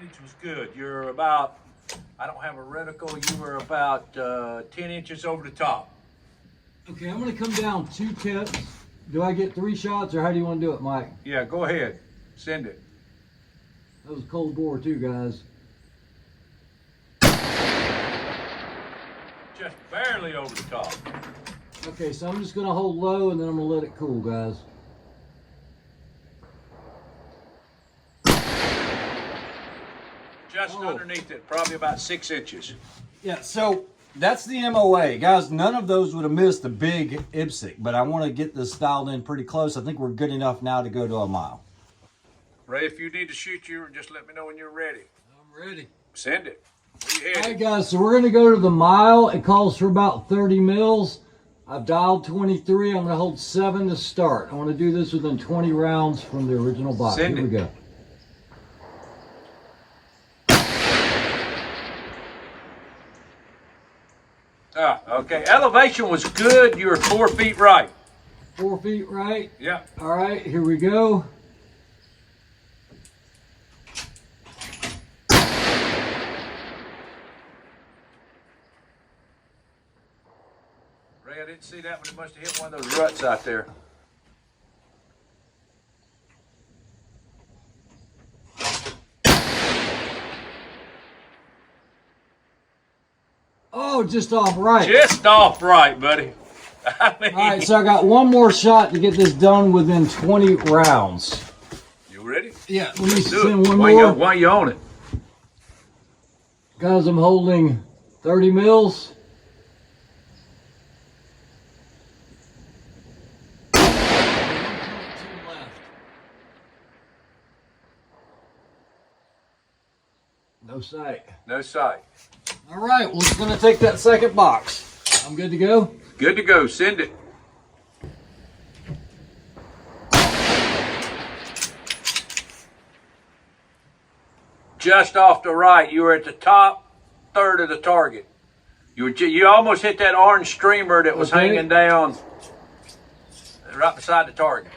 Windage was good. You're about, I don't have a reticle, you were about 10 inches over the top. Okay, I'm gonna come down 2 tips. Do I get 3 shots, or how do you want to do it, Mike? Yeah, go ahead. Send it. That was a cold bore too, guys. Just barely over the top. Okay, so I'm just gonna hold low and then I'm gonna let it cool, guys. Just underneath it, probably about 6 inches. Yeah, so that's the MOA. Guys, none of those would have missed the big IPSC, but I want to get this dialed in pretty close. I think we're good enough now to go to a mile. Ray, if you need to shoot you, just let me know when you're ready. I'm ready. Send it. Where you All right, headed? guys, so we're going to go to the mile. It calls for about 30 mils. I've dialed 23. I'm going to hold 7 to start. I want to do this within 20 rounds from the original box. Send Here we it. go. Okay. Elevation was good. You were 4 feet right. 4 feet right. Yeah. All right, here we go. Ray, I didn't see that, but it must have hit one of those ruts out there. Oh, just off right. Just off right, buddy. I mean, All right, so I got one more shot to get this done within 20 rounds. you ready? Yeah, let me Do send it. one Why more. Why you on it? Guys, I'm holding 30 mils. No sight. No sight. All right, well, it's going to take that second box. I'm good to go. Good to go. Send it. Just off the right. You were at the top third of the target. You almost hit that orange streamer that was Okay. hanging down right beside the target.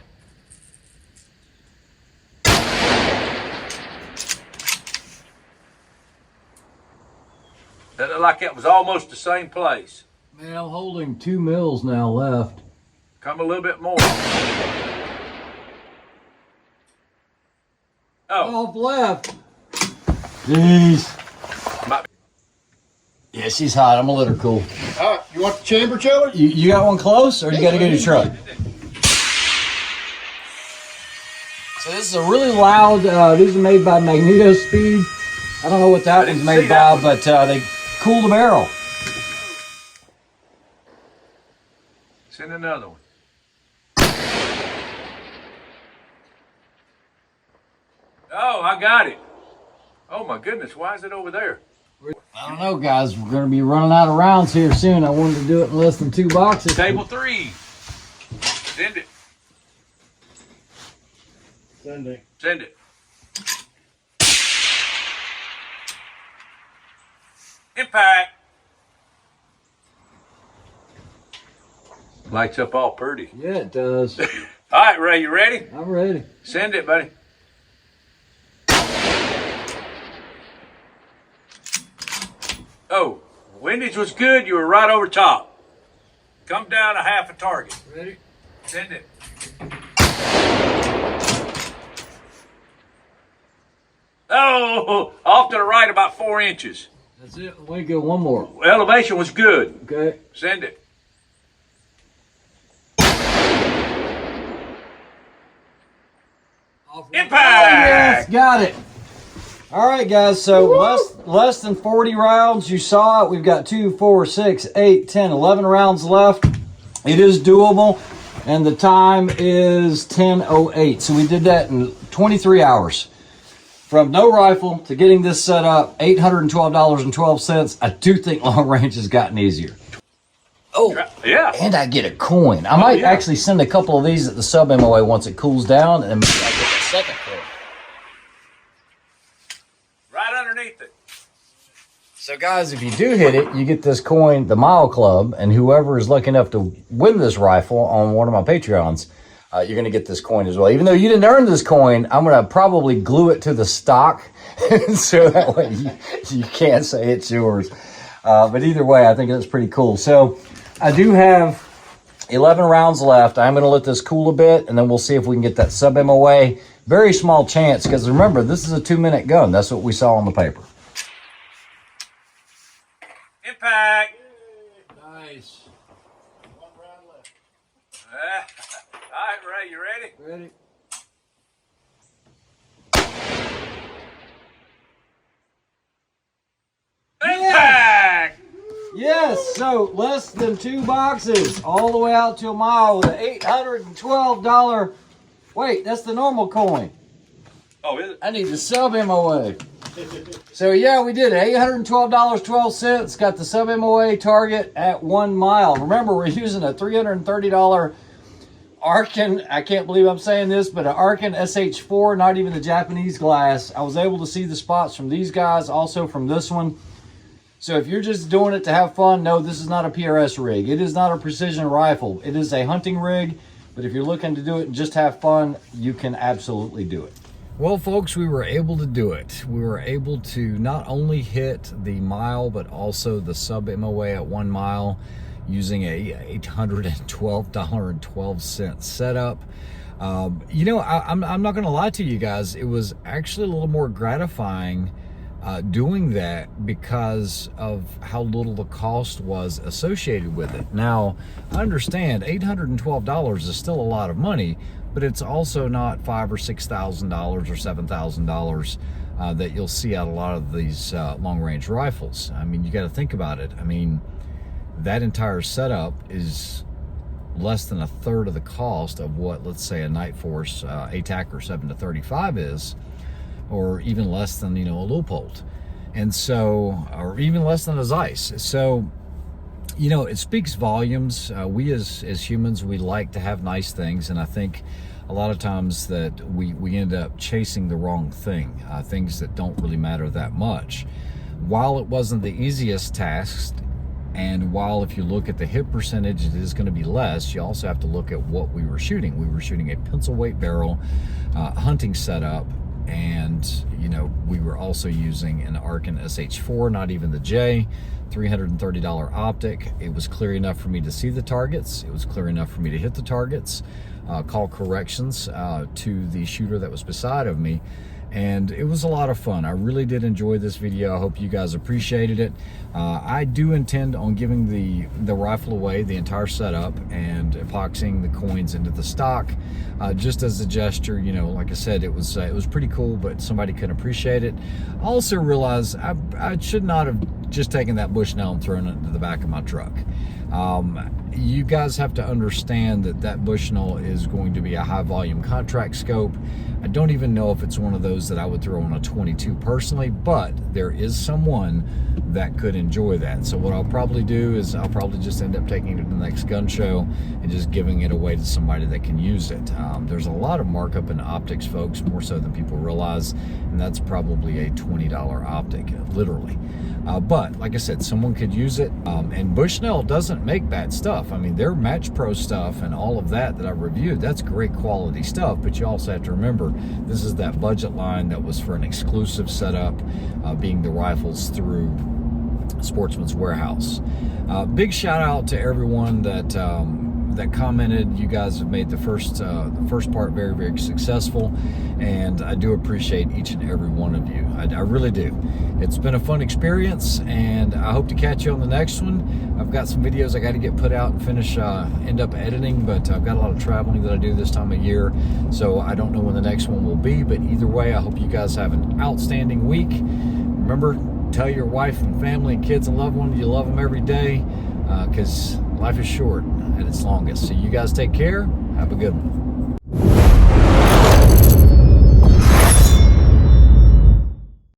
That looked like it was almost the same place. Man, I'm holding 2 mils now left. Come a little bit more. Oh, Off left. Jeez. might Yeah, she's hot. I'm going to let her cool. All right, you want the chamber chiller? You got one close, or you got to go to your truck? So this is a really loud, these are made by Magneto Speed. I don't know what that didn't one's made see that by, but they cool the barrel. send another one. Oh, I got it. Oh my goodness, why is it over there? I don't know, guys. We're going to be running out of rounds here soon. I wanted to do it in less than 2 boxes. Table 3. Send it. Sending. Send it. Impact. Lights up all pretty. Yeah, it does. All right, Ray, you ready? I'm ready. Send it, buddy. Oh, windage was good. You were right over top. Come down a half a target. Ready? Send it. Oh, off to the right about 4 inches. That's it. We go one more. Elevation was good. Okay. Send it. Impact! Yes, got it. All right, guys. So less than 40 rounds. You saw it. We've got 2, 4, 6, 8, 10, 11 rounds left. It is doable, and the time is 10:08. So we did that in 23 hours. From no rifle to getting this set up, $812.12. I do think long range has gotten easier. Oh, Yeah. and I get a coin. I might yeah. actually send a couple of these at the Sub-MOA once it cools down, and maybe I get a second coin. Right underneath it. So guys, if you do hit it, you get this coin, the Mile Club, and whoever is lucky enough to win this rifle on one of my Patreons, you're going to get this coin as well. Even though you didn't earn this coin, I'm going to probably glue it to the stock so that way you can't say it's yours. But either way, I think that's pretty cool. So I do have 11 rounds left. I'm going to let this cool a bit, and then we'll see if we can get that Sub-MOA. Very small chance, because remember, this is a 2-minute gun. That's what we saw on the paper. Impact. Nice. One round left. All right, Ray, you ready? Ready. Impact. Yes, so less than 2 boxes, all the way out to a mile with an $812. Wait, that's the normal coin. Oh, is it? I need the Sub-MOA. So yeah, we did it. $812.12. Got the Sub-MOA target at 1 mile. Remember, we're using a $330 Arkin. I can't believe I'm saying this, but an Arkin SH4, not even the Japanese glass. I was able to see the spots from these guys, also from this one. So if you're just doing it to have fun, no, this is not a PRS rig. It is not a precision rifle. It is a hunting rig, but if you're looking to do it and just have fun, you can absolutely do it. Well, folks, we were able to do it. We were able to not only hit the mile, but also the Sub-MOA at 1 mile using a $812.12 setup. You know, I'm not going to lie to you guys. It was actually a little more gratifying doing that because of how little the cost was associated with it. Now, I understand $812 is still a lot of money, but it's also not $5,000 or $6,000 or $7,000 that you'll see out a lot of these long-range rifles. I mean, you got to think about it. I mean, that entire setup is less than 1/3 of the cost of what, let's say, a Night Force ATACR 7-35 is, or even less than, you know, a Leupold. And so, or even less than a Zeiss. So, you know, it speaks volumes. We as humans, we like to have nice things, and I think a lot of times that we end up chasing the wrong thing, things that don't really matter that much. While it wasn't the easiest task, and while if you look at the hit percentage, it is going to be less, you also have to look at what we were shooting. We were shooting a pencil weight barrel hunting setup, and you know, we were also using an Arkin SH4, not even the J, $330 optic. It was clear enough for me to see the targets. It was clear enough for me to hit the targets, call corrections to the shooter that was beside of me. And it was a lot of fun. I really did enjoy this video. I hope you guys appreciated it. I do intend on giving the rifle away, the entire setup, and epoxying the coins into the stock, just as a gesture. You know, like I said, it was pretty cool, but somebody couldn't appreciate it. I also realized I should not have just taken that Bushnell and thrown it into the back of my truck. You guys have to understand that Bushnell is going to be a high volume contract scope. I don't even know if it's one of those that I would throw on a 22 personally, but there is someone that could enjoy that. So what I'll probably do is I'll probably just end up taking it to the next gun show and just giving it away to somebody that can use it. There's a lot of markup in optics, folks, more so than people realize, and that's probably a $20 optic, literally. But like I said, someone could use it, and Bushnell doesn't make bad stuff. I mean, their Match Pro stuff and all of that I reviewed, that's great quality stuff, but you also have to remember, this is that budget line that was for an exclusive setup, being the rifles through Sportsman's Warehouse. Big shout out to everyone that commented. You guys have made the first part very, very successful, and I do appreciate each and every one of you. I really do. It's been a fun experience, and I hope to catch you on the next one. I've got some videos I got to get put out and finish, end up editing, but I've got a lot of traveling that I do this time of year, so I don't know when the next one will be, but either way, I hope you guys have an outstanding week. Remember, tell your wife and family and kids and loved ones you love them every day, because life is short at its longest. So you guys take care. Have a good one.